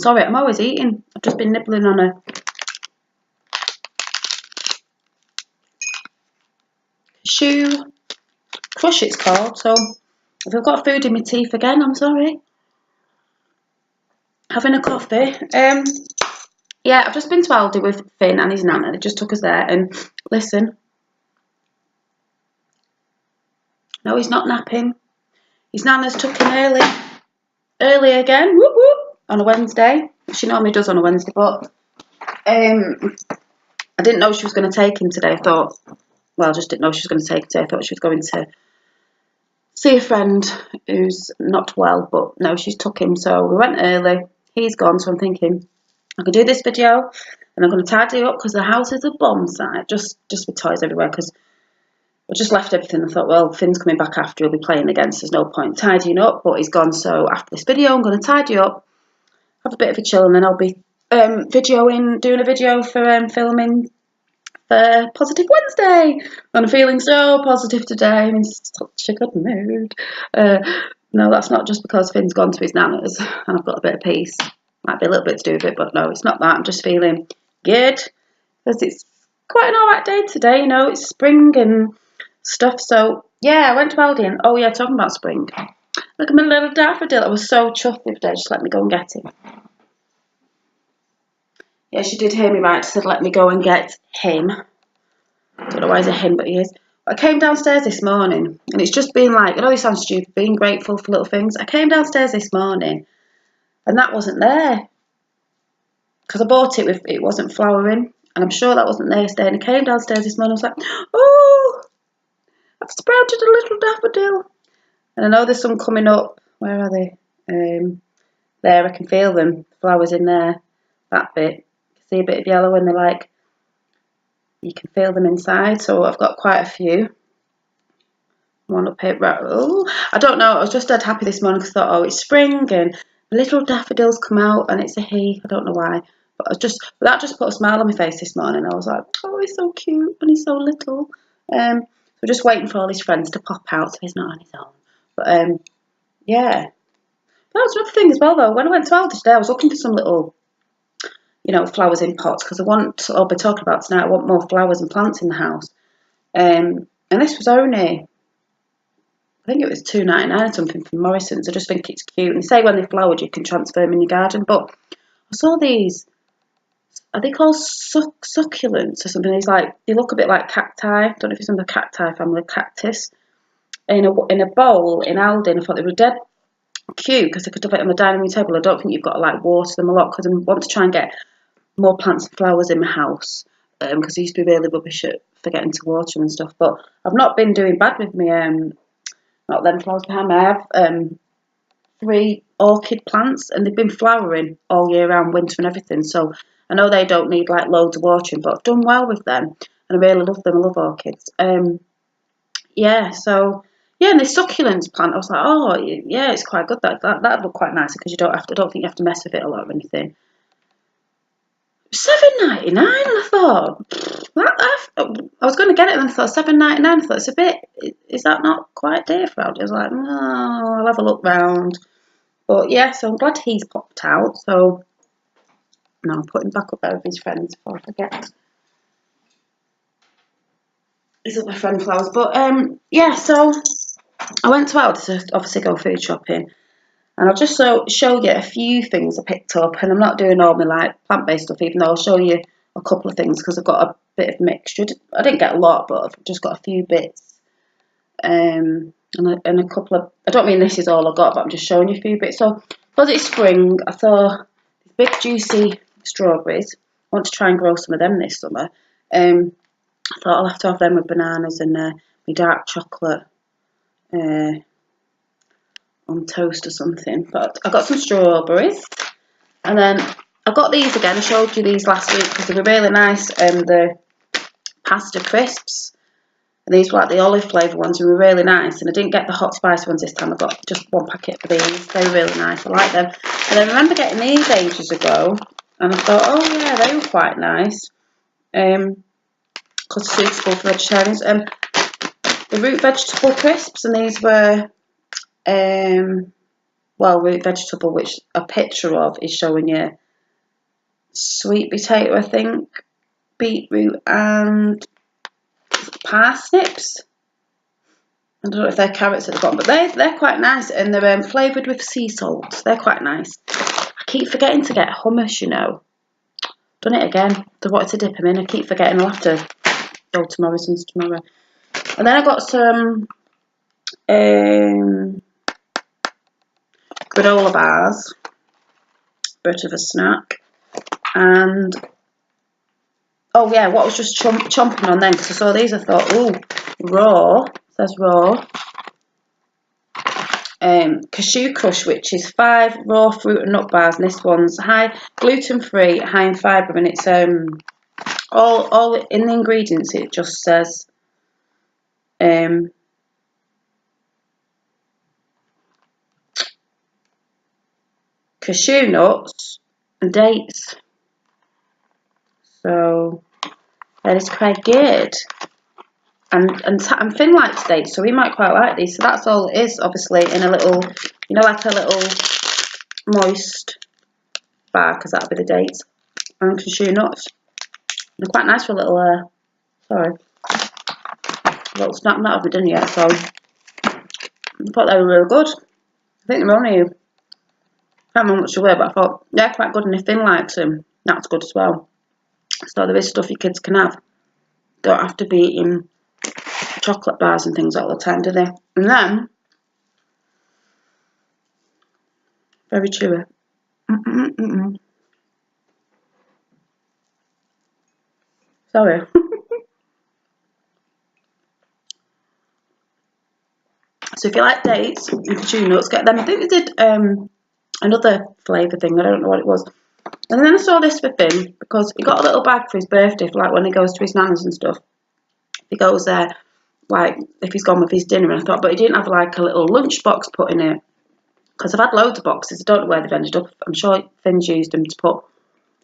Sorry, I'm always eating. I've just been nibbling on a cashew crush, it's called. So if I've got food in my teeth again, I'm sorry. Having a coffee. Yeah, I've just been to Aldi with Finn and his nana. They just took us there, and listen. No, he's not napping. His nana's took him early again. Whoop whoop, on a Wednesday. She normally does on a Wednesday, but I didn't know she was going to take him today. I just didn't know she was going to take him today. I thought she was going to see a friend who's not well, but no, she's took him. So we went early. He's gone, so I'm thinking I could do this video, and I'm going to tidy up because the house is a bomb site, just with toys everywhere. Because I just left everything. I thought, well, Finn's coming back after, he'll be playing again, so there's no point tidying up. But he's gone, so after this video, I'm going to tidy up, have a bit of a chill, and then I'll be doing a video for filming for Positive Wednesday. And I'm feeling so positive today. I'm in such a good mood. No, that's not just because Finn's gone to his nana's and I've got a bit of peace. Might be a little bit to do with it, but no, it's not that. I'm just feeling good because it's quite an alright day today. You know, it's spring and stuff. So yeah, I went to Aldi, and oh yeah, talking about spring. Look at my little daffodil. I was so chuffed the other day. Just let me go and get him. Yeah, she did hear me right. She said, let me go and get him. I don't know why he's a him, but he is. I came downstairs this morning, and it's just been like, I know this sounds stupid, being grateful for little things. I came downstairs this morning, and that wasn't there. Because I bought it with, it wasn't flowering, and I'm sure that wasn't there yesterday. And I came downstairs this morning, I was like, oh, I've sprouted a little daffodil. And I know there's some coming up. Where are they? There, I can feel them. Flowers in there. That bit. You can see a bit of yellow, and they're like, you can feel them inside. So I've got quite a few. One up here. Oh, I don't know. I was just dead happy this morning because I thought, oh, it's spring and little daffodils come out, and it's a he. I don't know why. But that just put a smile on my face this morning. I was like, oh, he's so cute and he's so little. We're just waiting for all his friends to pop out so he's not on his own. But yeah. That was another thing as well, though. When I went to Aldi today, I was looking for some little, flowers in pots, because I'll be talking about tonight, I want more flowers and plants in the house. And this was only, I think it was $2.99 or something from Morrison's. I just think it's cute. And they say when they've flowered, you can transfer them in your garden. But I saw these, are they called succulents or something? They look a bit like cacti. I don't know if it's in the cacti family, cactus. In a bowl in Aldi, and I thought they were dead cute because I could have it on the dining room table. I don't think you've got to water them a lot, because I want to try and get more plants and flowers in my house, because I used to be really rubbish at forgetting to water them and stuff. But I've not been doing bad with me not them flowers behind me. I have 3 orchid plants, and they've been flowering all year round, winter and everything. So I know they don't need loads of watering, but I've done well with them, and I really love them. I love orchids. Yeah, so yeah, and the succulents plant, I was like, oh yeah, it's quite good. That'd look quite nice, because I don't think you have to mess with it a lot or anything. $7.99, and I thought, I was going to get it, and I thought $7.99. I thought, it's a bit, is that not quite dear for Aldi? I was like, no, I'll have a look round. But yeah, so I'm glad he's popped out. So now I'll put him back up there with his friends before I forget. These are my friend flowers. But yeah, so I went to Aldi to obviously go food shopping. And I'll just show you a few things I picked up. And I'm not doing all my plant-based stuff, even though I'll show you a couple of things, because I've got a bit of mixture. I didn't get a lot, but I've just got a few bits. And a couple of, I don't mean this is all I got, but I'm just showing you a few bits. So, because it's spring, I thought big juicy strawberries. I want to try and grow some of them this summer. I thought I'll have to have them with bananas and my dark chocolate on toast or something. But I got some strawberries, and then I got these again. I showed you these last week because they were really nice. The pasta crisps, and these were the olive flavour ones, and were really nice. And I didn't get the hot spice ones this time. I got just one packet for these. They were really nice. I like them. And I remember getting these ages ago, and I thought, oh yeah, they were quite nice. Because suitable for vegetarians. The root vegetable crisps, and these were well, root vegetable, which a picture of is showing you sweet potato, I think, beetroot and parsnips. I don't know if they're carrots at the bottom, but they're quite nice, and they're flavoured with sea salt. They're quite nice. I keep forgetting to get hummus, you know. Done it again. I wanted to dip them in. I keep forgetting. I'll have to go to Morrison's tomorrow. And then I got some granola bars, bit of a snack, and oh yeah, what I was just chomping on then, because I saw these, I thought, ooh, raw, it says raw, cashew crush, which is 5 raw fruit and nut bars, and this one's high gluten free, high in fibre, and it's all in the ingredients it just says cashew nuts and dates, so that is quite good. And Finn likes dates, so he might quite like these. So that's all it is, obviously, in a little, you know, like a little moist bar, because that'll be the dates and cashew nuts. They're quite nice for a little, little snack. Not have we done yet, so I thought they were really good. I think they're only, I can't remember how much they were, but I thought they're quite good, and if Finn likes them, that's good as well. So there is stuff your kids can have. Don't have to be eating chocolate bars and things all the time, do they? And then, very chewy. Sorry. So if you like dates and cashew nuts, get them. I think they did another flavour thing. I don't know what it was. And then I saw this for Finn, because he got a little bag for his birthday, for like when he goes to his nana's and stuff. He goes there, like if he's gone with his dinner, and I thought, but he didn't have like a little lunchbox put in it, because I've had loads of boxes. I don't know where they've ended up. I'm sure Finn's used them to put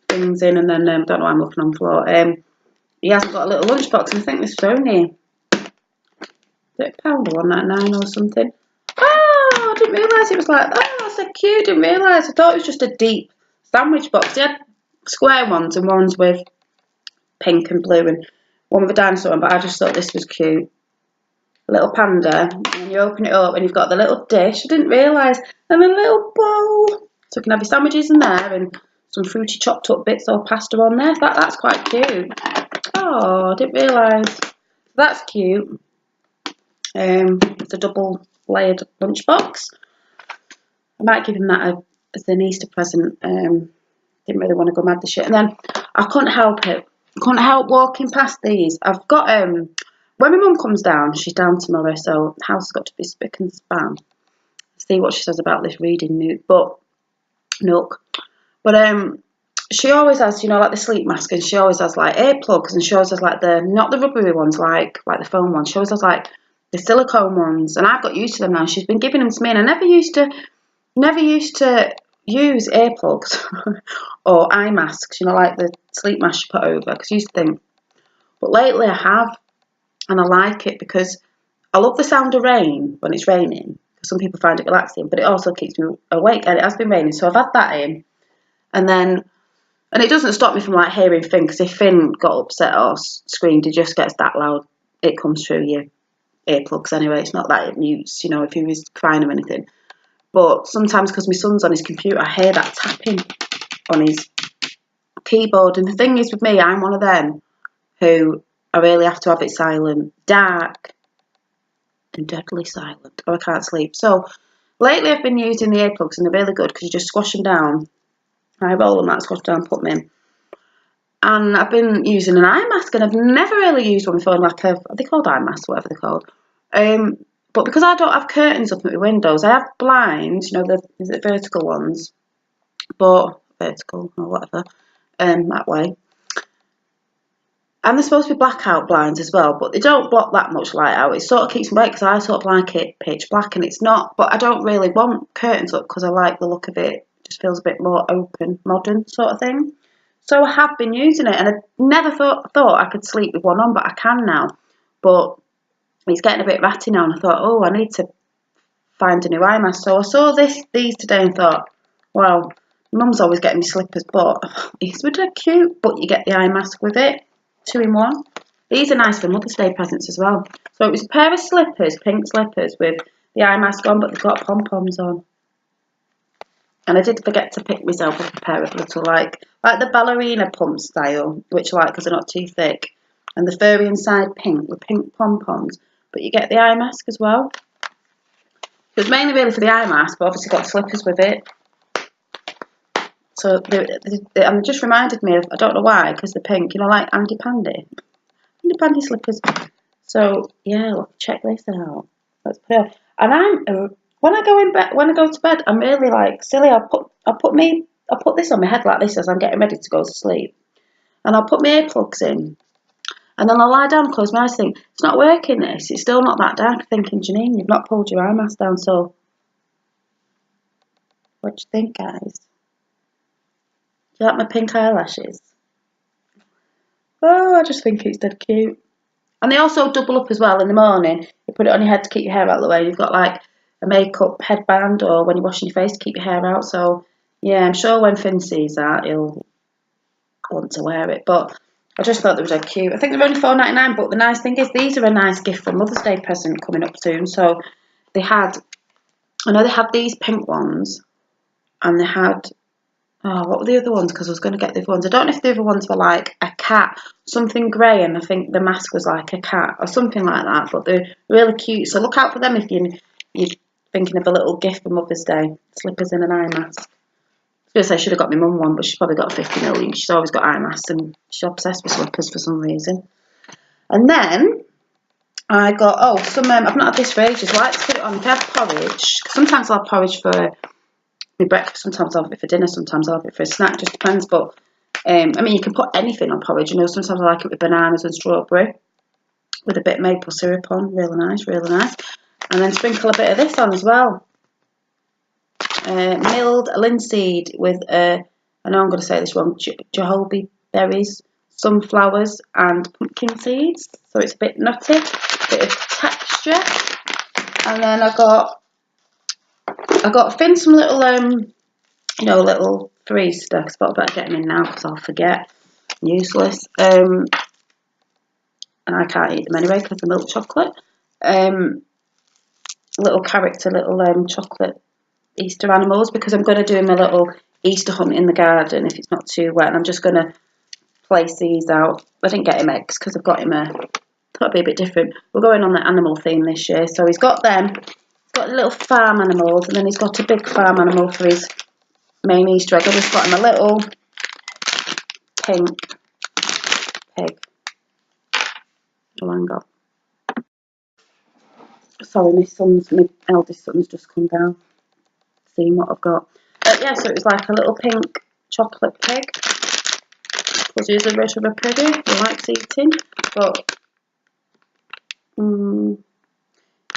things in, and then don't know why I'm looking on the floor. He hasn't got a little lunchbox, and I think this was only £1 or £1.99 or something. Oh, I didn't realise it was like that. Oh, that's so cute. Didn't realise. I thought it was just a deep sandwich box. He had square ones and ones with pink and blue, and one with a dinosaur on, but I just thought this was cute. A little panda, and you open it up and you've got the little dish. I didn't realise. And a little bowl. So you can have your sandwiches in there and some fruity chopped up bits or pasta on there. That's quite cute. Oh, I didn't realise. That's cute. It's a double layered lunchbox. I might give him that as an Easter present. Didn't really want to go mad this year. And then I couldn't help it. I couldn't help walking past these. I've got when my mum comes down, she's down tomorrow, so the house has got to be spick and span. See what she says about this reading nook. But she always has, you know, like the sleep mask, and she always has like earplugs, and she always has like not the rubbery ones, like the foam ones. She always has like the silicone ones, and I've got used to them now. She's been giving them to me, and I never used to use earplugs or eye masks, you know, like the sleep mask you put over, because I used to think. But lately I have, and I like it, because I love the sound of rain when it's raining, because some people find it relaxing, but it also keeps me awake, and it has been raining, so I've had that in, and it doesn't stop me from like hearing Finn, because if Finn got upset or screamed, it just gets that loud, it comes through your earplugs anyway. It's not that it mutes, you know, if he was crying or anything. But sometimes, because my son's on his computer, I hear that tapping on his keyboard. And the thing is with me, I'm one of them who I really have to have it silent, dark and deadly silent, or I can't sleep. So lately I've been using the earplugs, and they're really good, because you just squash them down. I roll them out, squash them down, put them in. And I've been using an eye mask, and I've never really used one before, like are they called eye masks, whatever they're called. But because I don't have curtains up at my windows, I have blinds, you know, the vertical ones, but vertical or whatever, that way. And they're supposed to be blackout blinds as well, but they don't block that much light out. It sort of keeps me awake, because I sort of like it pitch black, and it's not. But I don't really want curtains up, because I like the look of it. It just feels a bit more open, modern sort of thing. So I have been using it, and I never thought I could sleep with one on, but I can now. But it's getting a bit ratty now, and I thought, oh, I need to find a new eye mask. So I saw these today and thought, wow, Mum's always getting me slippers, but these were dead cute. But you get the eye mask with it, 2 in 1. These are nice for Mother's Day presents as well. So it was a pair of slippers, pink slippers with the eye mask on, but they've got pom-poms on. And I did forget to pick myself up a pair of little, like the ballerina pump style, which I like because they're not too thick. And the furry inside pink with pink pom-poms. But you get the eye mask as well. It was mainly really for the eye mask, but obviously got slippers with it. So and it just reminded me of, I don't know why, because the pink, you know, like Andy Pandy. Andy Pandy slippers. So yeah, look, check this out. Let's put it on. And when I go to bed, I'm really like silly. I'll put this on my head like this as I'm getting ready to go to sleep, and I'll put my earplugs in, and then I'll lie down, close my eyes, think it's not working. It's still not that dark. Thinking, Janine, you've not pulled your eye mask down. So, what do you think, guys? Do you like my pink eyelashes? Oh, I just think it's dead cute. And they also double up as well in the morning. You put it on your head to keep your hair out of the way. You've got like a makeup headband, or when you're washing your face to keep your hair out. So yeah, I'm sure when Finn sees that, he'll want to wear it. But I just thought they were dead cute. I think they're only $4.99, but the nice thing is these are a nice gift for Mother's Day present coming up soon. So I know they had these pink ones, and they had, oh, what were the other ones? Because I was going to get the other ones. I don't know if the other ones were like a cat, something grey, and I think the mask was like a cat or something like that. But they're really cute. So look out for them if you're thinking of a little gift for Mother's Day. Slippers and an eye mask. I was going to say I should have got my mum one, but she's probably got 50 million. She's always got eye masks, and she's obsessed with slippers for some reason. And then I got, I've not had this for ages. I like to put it on if I have porridge. Sometimes I'll have porridge for my breakfast, sometimes I'll have it for dinner, sometimes I'll have it for a snack, just depends. But I mean, you can put anything on porridge, you know. Sometimes I like it with bananas and strawberry with a bit of maple syrup on. Really nice, really nice. And then sprinkle a bit of this on as well. Milled linseed with I know I'm going to say this wrong, jojoba berries, sunflowers and pumpkin seeds. So it's a bit nutty, bit of texture. And then I got Finn some little little freeze stuff. But I better get them in now because I'll forget. Useless. And I can't eat them anyway because of milk chocolate. Little character, little chocolate Easter animals, because I'm going to do my little Easter hunt in the garden if it's not too wet, and I'm just going to place these out. I didn't get him eggs because I've got him thought it'd be a bit different. We're going on the animal theme this year, so he's got them. He's got little farm animals, and then he's got a big farm animal for his main Easter egg. I just got him a little pink pig. Oh, hang on. Sorry, my eldest son's just come down. Seeing what I've got. Yeah, so it was like a little pink chocolate pig. Because he's a bit of a piggy. He likes eating. But,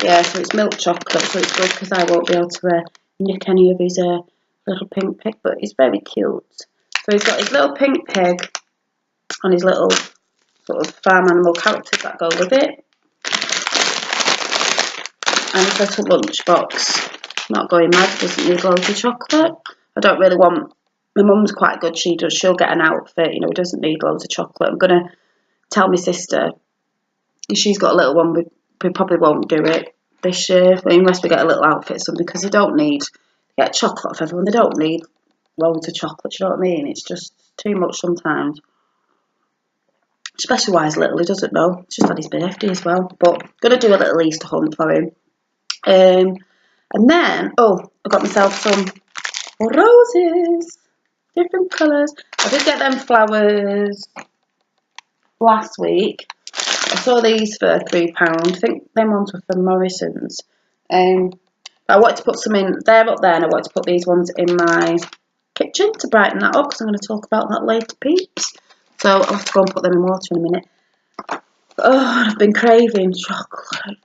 yeah, so it's milk chocolate, so it's good because I won't be able to nick any of his little pink pig. But he's very cute. So he's got his little pink pig and his little sort of farm animal characters that go with it. And his little lunchbox. Not going mad, doesn't need loads of chocolate. I don't really want, my mum's quite good, she'll get an outfit, you know, doesn't need loads of chocolate. I'm going to tell my sister, if she's got a little one, we probably won't do it this year, unless we get a little outfit or something, because they don't need, get chocolate for everyone, they don't need loads of chocolate, you know what I mean? It's just too much sometimes. Especially why he's little, he doesn't know. It's just had his birthday as well. But going to do a little Easter hunt for him. And then, I got myself some roses, different colours. I did get them flowers last week. I saw these for £3. I think them ones were from Morrison's. I wanted to put some in, they're up there, and I wanted to put these ones in my kitchen to brighten that up, because I'm going to talk about that later, peeps. So I'll have to go and put them in water in a minute. Oh, I've been craving chocolate.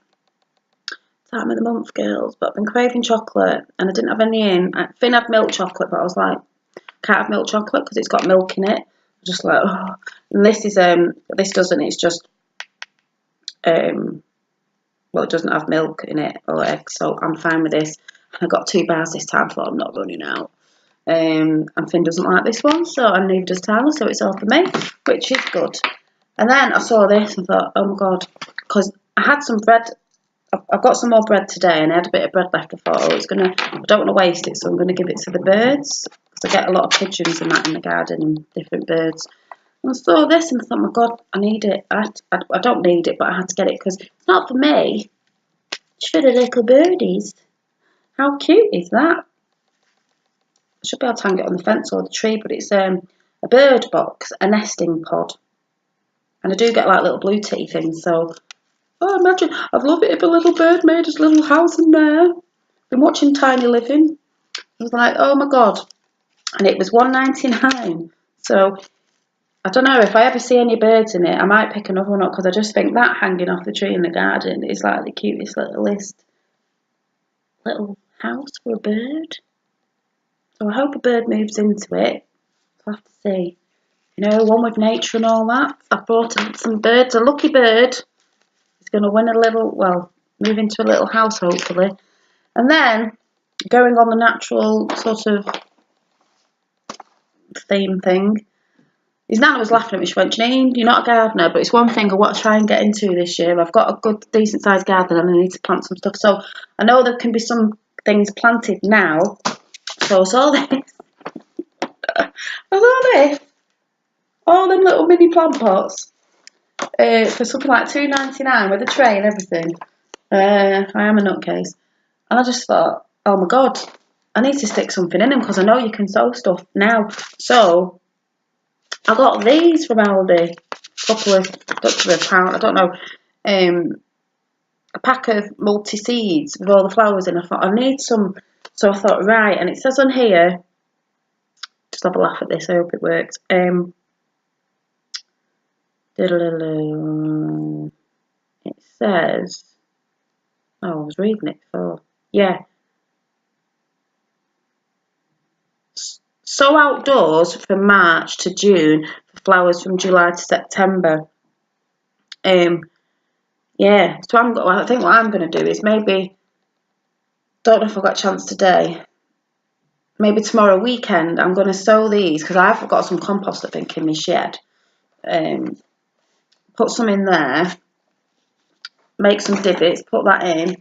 Time of the month, girls, but I've been craving chocolate, and I didn't have any in. Finn had milk chocolate, but I was like, can't have milk chocolate because it's got milk in it. Just like, oh. And this is this doesn't. It's just Well, it doesn't have milk in it or eggs, so I'm fine with this. I got 2 bars this time, so I'm not running out. And Finn doesn't like this one, so and neither does Tyler, so it's all for me, which is good. And then I saw this and thought, oh my god, because I had some bread. I've got some more bread today, and I had a bit of bread left. I thought, oh, I don't want to waste it, so I'm gonna give it to the birds, because I get a lot of pigeons and that in the garden and different birds. And I saw this and I thought, my god, I need it. I don't need it, but I had to get it because it's not for me. It's for the little birdies. How cute is that? I should be able to hang it on the fence or the tree, but it's a bird box, a nesting pod. And I do get like little blue tea things, so oh, imagine, I'd love it if a little bird made his little house in there. Been watching Tiny Living. I was like, oh my god. And it was $1.99. So I don't know, if I ever see any birds in it, I might pick another one up, because I just think that hanging off the tree in the garden is like the cutest little house for a bird. So I hope a bird moves into it. We'll have to see. You know, one with nature and all that. I brought some birds. A lucky bird is going to win a little, well, move into a little house hopefully. And then, going on the natural sort of theme thing, his nana was laughing at me. She went, Janine, you're not a gardener, but it's one thing I want to try and get into this year. I've got a good, decent sized garden and I need to plant some stuff. So I know there can be some things planted now. So I saw this. All them little mini plant pots for something like $2.99 with a tray and everything. I am a nutcase. And I just thought, oh my god, I need to stick something in them, because I know you can sow stuff now. So I got these from Aldi, a couple of £1, I don't know, a pack of multi-seeds with all the flowers in. I thought, I need some. So I thought, right, and it says on here, just have a laugh at this, I hope it works. It says, oh, I was reading it before. Yeah. Sow outdoors from March to June for flowers from July to September. Yeah, so I think what I'm going to do is maybe, don't know if I've got a chance today, maybe tomorrow weekend I'm going to sow these, because I've got some compost I think in my shed. Put some in there, make some divots, put that in,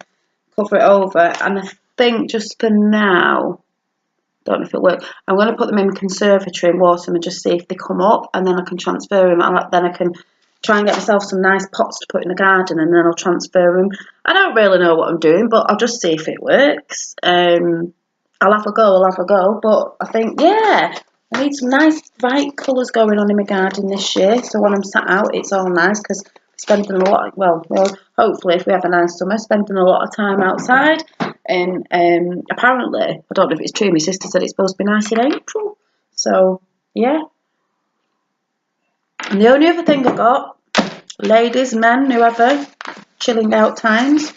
cover it over, and I think just for now, don't know if it'll work, I'm going to put them in the conservatory and water them and just see if they come up, and then I can transfer them, and then I can try and get myself some nice pots to put in the garden, and then I'll transfer them. I don't really know what I'm doing, but I'll just see if it works. I'll have a go, but I think, yeah, I need some nice bright colours going on in my garden this year, so when I'm sat out it's all nice, because spending a lot, well, hopefully if we have a nice summer, spending a lot of time outside. And apparently, I don't know if it's true, my sister said it's supposed to be nice in April, so yeah. And the only other thing I got, ladies, men, whoever, chilling out times.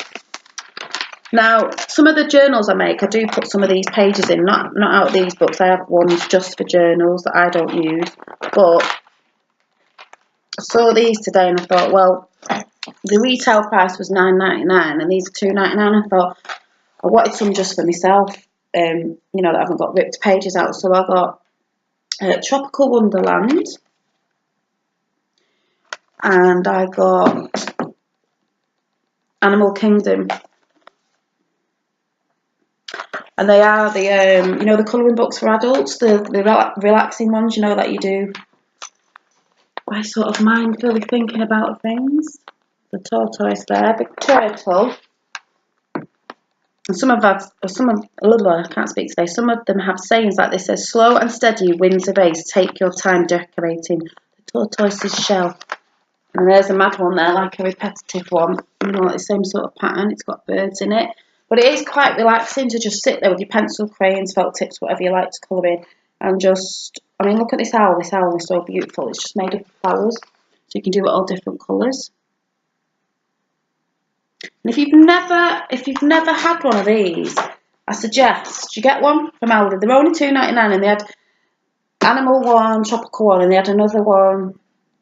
Now, some of the journals I make, I do put some of these pages in, not out of these books. I have ones just for journals that I don't use. But I saw these today and I thought, well, the retail price was $9.99 and these are $2.99. I thought I wanted some just for myself, you know, that I haven't got ripped pages out. So I got Tropical Wonderland, and I got Animal Kingdom. And they are the, you know, the colouring books for adults, the relaxing ones, you know, that you do by sort of mindfully thinking about things. The tortoise there, big turtle. And I can't speak today, some of them have sayings like this, says, slow and steady wins a race, take your time decorating the tortoise's shell. And there's a mad one there, like a repetitive one, you know, like the same sort of pattern, it's got birds in it. But it is quite relaxing to just sit there with your pencil, crayons, felt tips, whatever you like to colour in, and just, I mean, look at this owl. This owl is so beautiful. It's just made of flowers, so you can do it all different colours. And if you've never had one of these, I suggest you get one from Aldi. They're only $2.99, and they had animal one, tropical one, and they had another one.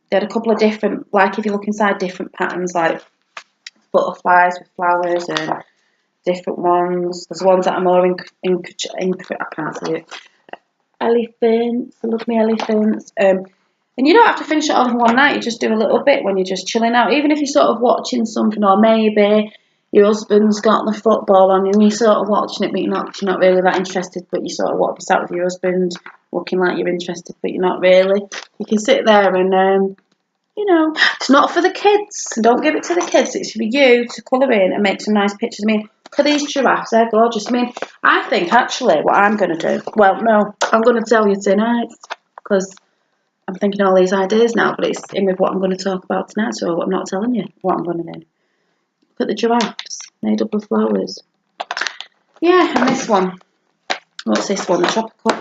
They had a couple of different, like if you look inside, different patterns, like butterflies with flowers and different ones. There's ones that are more I can't say it. Elephants. I love me elephants. And you don't have to finish it all in one night. You just do a little bit when you're just chilling out. Even if you're sort of watching something, or maybe your husband's got the football on and you're sort of watching it, but you're not really that interested, but you sort of want to out with your husband, looking like you're interested, but you're not really. You can sit there and, it's not for the kids. Don't give it to the kids. It's for you to colour in and make some nice pictures. I mean, look at these giraffes. They're gorgeous. I mean, I think actually what I'm going to do, well, no, I'm going to tell you tonight, because I'm thinking all these ideas now, but it's in with what I'm going to talk about tonight, so I'm not telling you what I'm going to do. Look at the giraffes, made up of flowers. Yeah, and this one. What's this one? The tropical.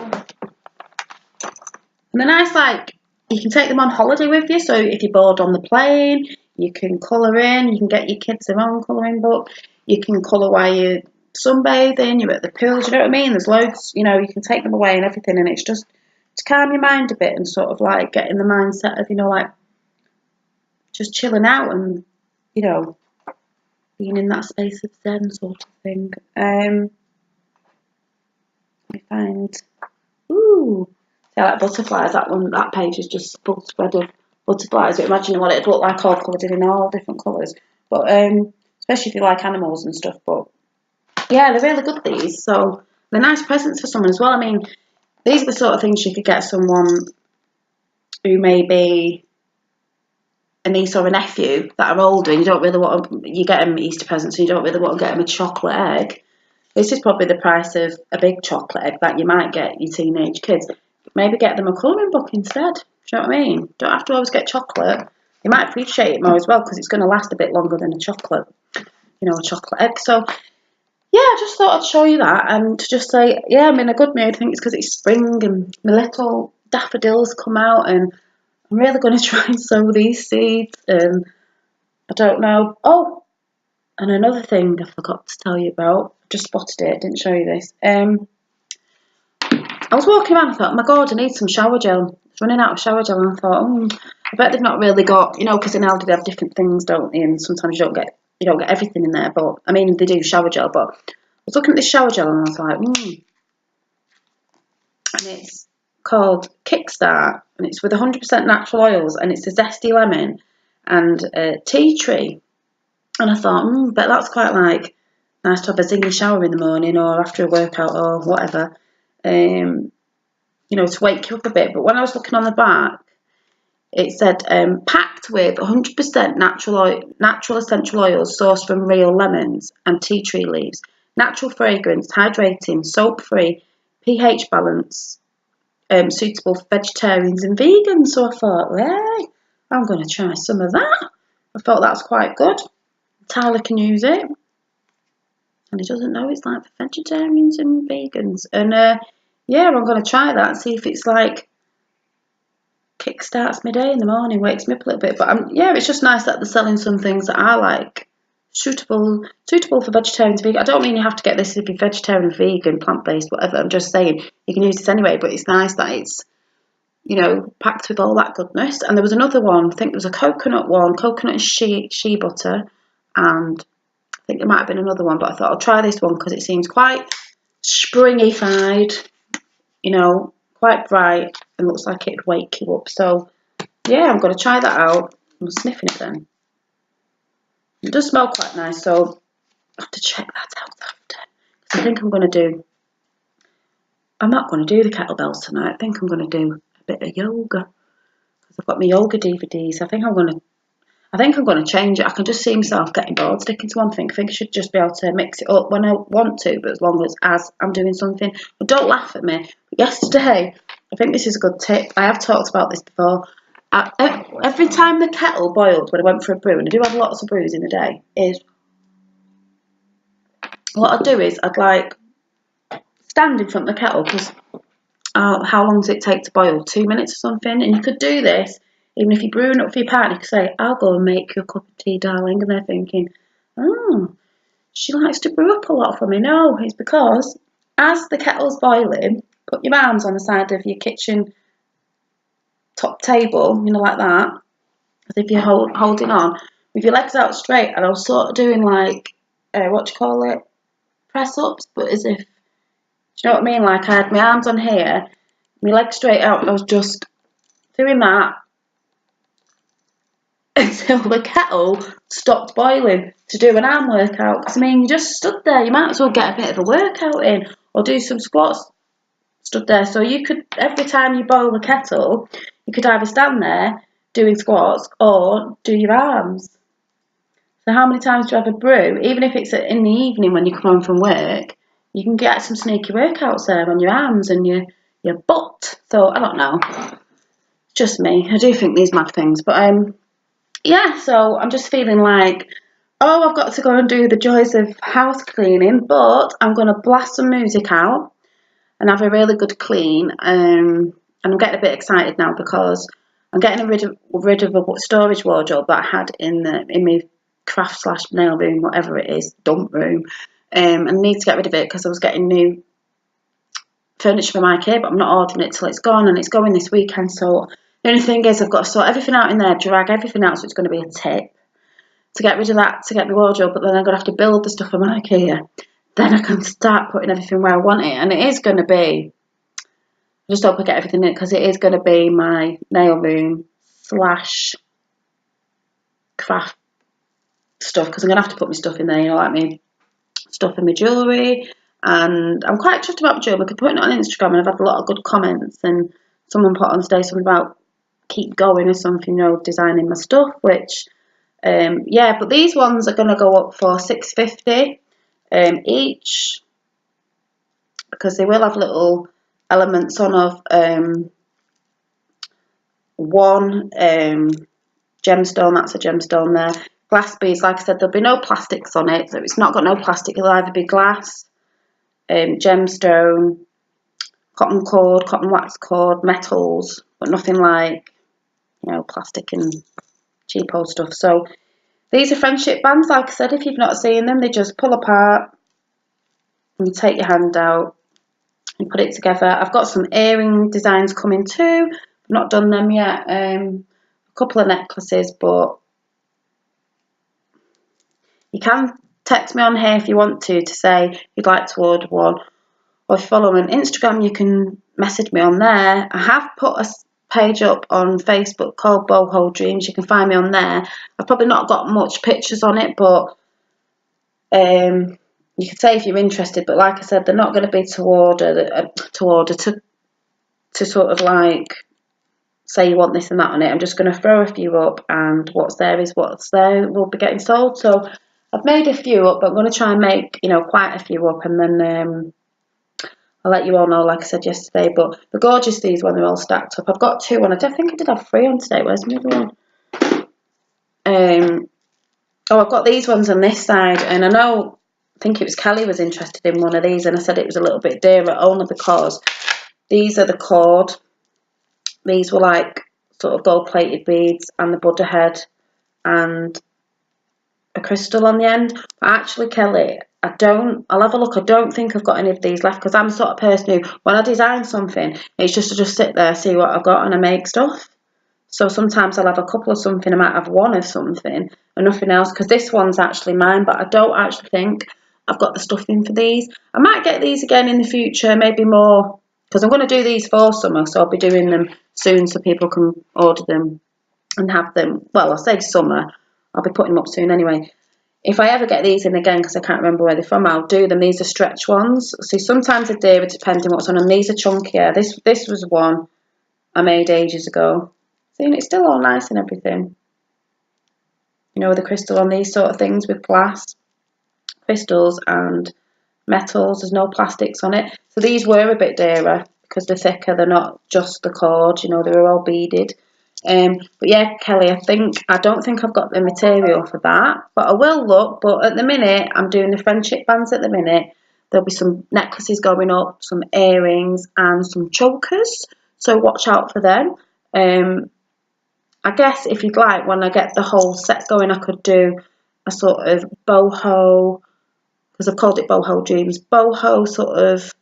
And they're nice, like, you can take them on holiday with you, so if you're bored on the plane, you can colour in, you can get your kids their own colouring book, you can colour while you're sunbathing, you're at the pool, do you know what I mean? There's loads, you can take them away and everything, and it's just to calm your mind a bit and sort of like get in the mindset of, like, just chilling out and, being in that space of zen sort of thing. Let me find, ooh, see, I like butterflies. That page is just full spread of butterflies. But imagine what it'd look like all coloured in all different colours. But especially if you like animals and stuff. But yeah, they're really good, these. So they're nice presents for someone as well. I mean, these are the sort of things you could get someone who may be a niece or a nephew that are older, and you don't really want to, you get them Easter presents, and you don't really want to get them a chocolate egg. This is probably the price of a big chocolate egg that you might get your teenage kids. Maybe get them a colouring book instead. Do you know what I mean? Don't have to always get chocolate. You might appreciate it more as well, because it's going to last a bit longer than a chocolate, a chocolate egg. So yeah, I just thought I'd show you that and to just say, yeah, I'm in a good mood. I think it's because it's spring and the little daffodils come out, and I'm really going to try and sow these seeds. I don't know. Oh, and another thing I forgot to tell you about. I just spotted it. Didn't show you this. I was walking around and thought, oh my God, I need some shower gel. I was running out of shower gel, and I thought, I bet they've not really got, because in Aldi they have different things, don't they? And sometimes you don't get everything in there. But I mean, they do shower gel. But I was looking at this shower gel and I was like, and it's called Kickstart, and it's with 100% natural oils, and it's a zesty lemon and a tea tree. And I thought, bet that's quite like nice to have a zingy shower in the morning or after a workout or whatever, to wake you up a bit. But when I was looking on the back, it said packed with 100% natural essential oils sourced from real lemons and tea tree leaves, natural fragrance, hydrating, soap-free, pH balance, suitable for vegetarians and vegans. So I thought, hey, I'm going to try some of that. I thought that's quite good. Tyler can use it, and he doesn't know it's like for vegetarians and vegans. And yeah, I'm going to try that and see if it's like kickstarts my day in the morning, wakes me up a little bit. But yeah, it's just nice that they're selling some things that are like suitable for vegetarians and vegan. I don't mean you have to get this if you're vegetarian, vegan, plant-based, whatever. I'm just saying you can use this anyway, but it's nice that it's, packed with all that goodness. And there was another one, I think there was a coconut one, coconut and shea butter, and I think there might have been another one, but I thought I'll try this one because it seems quite springy-fied, quite bright, and looks like it'd wake you up. So yeah, I'm going to try that out. I'm sniffing it then. It does smell quite nice, so I have to check that out after. I think I'm not going to do the kettlebells tonight. I think I'm going to do a bit of yoga, because I've got my yoga DVDs. I think I'm going to change it. I can just see myself getting bored sticking to one thing. I think I should just be able to mix it up when I want to, but as long as I'm doing something. But don't laugh at me. But yesterday, I think this is a good tip. I have talked about this before. Every time the kettle boiled when I went for a brew, and I do have lots of brews in the day, is what I'd do is I'd like stand in front of the kettle, because how long does it take to boil? 2 minutes or something? And you could do this even if you're brewing up for your partner. You could say, I'll go and make you a cup of tea, darling. And they're thinking, oh, she likes to brew up a lot for me. No, it's because as the kettle's boiling, put your arms on the side of your kitchen top table, like that, as if you're holding on. with your legs out straight, and I was sort of doing like, press ups, but as if, do you know what I mean? Like I had my arms on here, my legs straight out, and I was just doing that until the kettle stopped boiling to do an arm workout. Because I mean, you just stood there, you might as well get a bit of a workout in, or do some squats stood there. So you could, every time you boil the kettle, you could either stand there doing squats or do your arms. So how many times do you have a brew? Even if it's in the evening when you come home from work, you can get some sneaky workouts there on your arms and your butt. So I don't know. Just me. I do think these mad things. But yeah, so I'm just feeling like, oh, I've got to go and do the joys of house cleaning, but I'm going to blast some music out and have a really good clean. And I'm getting a bit excited now because I'm getting rid of a storage wardrobe that I had in my craft / nail room, whatever it is, dump room. And I need to get rid of it because I was getting new furniture from IKEA, but I'm not ordering it till it's gone, and it's going this weekend. So the only thing is I've got to sort everything out in there, drag everything out, so it's going to be a tip to get rid of that, to get my wardrobe, but then I'm going to have to build the stuff from IKEA. Then I can start putting everything where I want it, and it is going to be, I just hope I get everything in, because it is going to be my nail room / craft stuff, because I'm going to have to put my stuff in there, you know, like my stuff and my jewellery. And I'm quite chuffed about my jewellery. I could put it on Instagram, and I've had a lot of good comments, and someone put on today something about keep going or something, you know, designing my stuff, which yeah, but these ones are going to go up for $6.50 each, because they will have little elements on of one gemstone, that's a gemstone there. Glass beads, like I said, there'll be no plastics on it, so it's not got no plastic. It'll either be glass, gemstone, cotton cord, cotton wax cord, metals, but nothing like, you know, plastic and cheap old stuff. So these are friendship bands, like I said. If you've not seen them, they just pull apart and you take your hand out and put it together. I've got some earring designs coming too. I've not done them yet. A couple of necklaces, but you can text me on here if you want to say you'd like to order one, or if you follow me on Instagram, you can message me on there. I have put a page up on Facebook called Boho Dreams. You can find me on there. I've probably not got much pictures on it, but you can say if you're interested. But like I said, they're not going to be to sort of like say you want this and that on it. I'm just going to throw a few up, and what's there is what's there. Will be getting sold. So I've made a few up, but I'm going to try and make, you know, quite a few up, and then I'll let you all know, like I said yesterday. But they're gorgeous, these, when they're all stacked up. I've got 2 on. I don't think I did have 3 on today. Where's the other one? Oh, I've got these ones on this side, and I think it was Kelly was interested in one of these, and I said it was a little bit dearer only because these are the cord. These were like sort of gold-plated beads and the Buddha head and a crystal on the end. But actually, Kelly, I'll have a look. I don't think I've got any of these left, because I'm the sort of person who, when I design something, it's just to just sit there, see what I've got, and I make stuff. So sometimes I'll have a couple of something, I might have one of something and nothing else, because this one's actually mine, but I don't actually think I've got the stuffing for these. I might get these again in the future, maybe more, because I'm going to do these for summer, so I'll be doing them soon so people can order them and have them. Well, I'll say summer, I'll be putting them up soon anyway. If I ever get these in again, because I can't remember where they're from, I'll do them. These are stretch ones. See, sometimes they're dearer depending what's on them. These are chunkier. This was one I made ages ago. See, and it's still all nice and everything. You know, with the crystal on these sort of things with glass, crystals and metals. There's no plastics on it. So these were a bit dearer because they're thicker. They're not just the cord, you know, they were all beaded. But yeah, Kelly, I don't think I've got the material for that, but I will look. But at the minute, I'm doing the friendship bands at the minute. There'll be some necklaces going up, some earrings and some chokers. So watch out for them. I guess if you'd like, when I get the whole set going, I could do a sort of boho, because I've called it Boho Dreams, boho sort of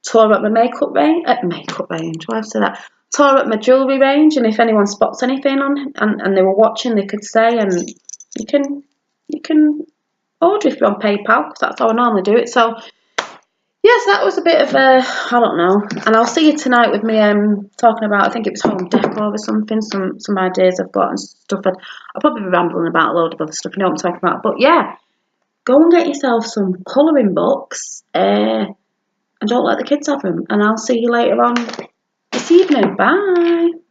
tour up my makeup range, why have I said that? Tour up my jewellery range, and if anyone spots anything on, and they were watching, they could say, and you can order if you're on PayPal, because that's how I normally do it. So yes, that was a bit of a, I don't know. And I'll see you tonight with me talking about, I think it was home decor or something, some ideas I've got and stuff. I'll probably be rambling about a load of other stuff, you know what I'm talking about. But yeah, go and get yourself some colouring books and don't let the kids have them. And I'll see you later on this evening. Bye.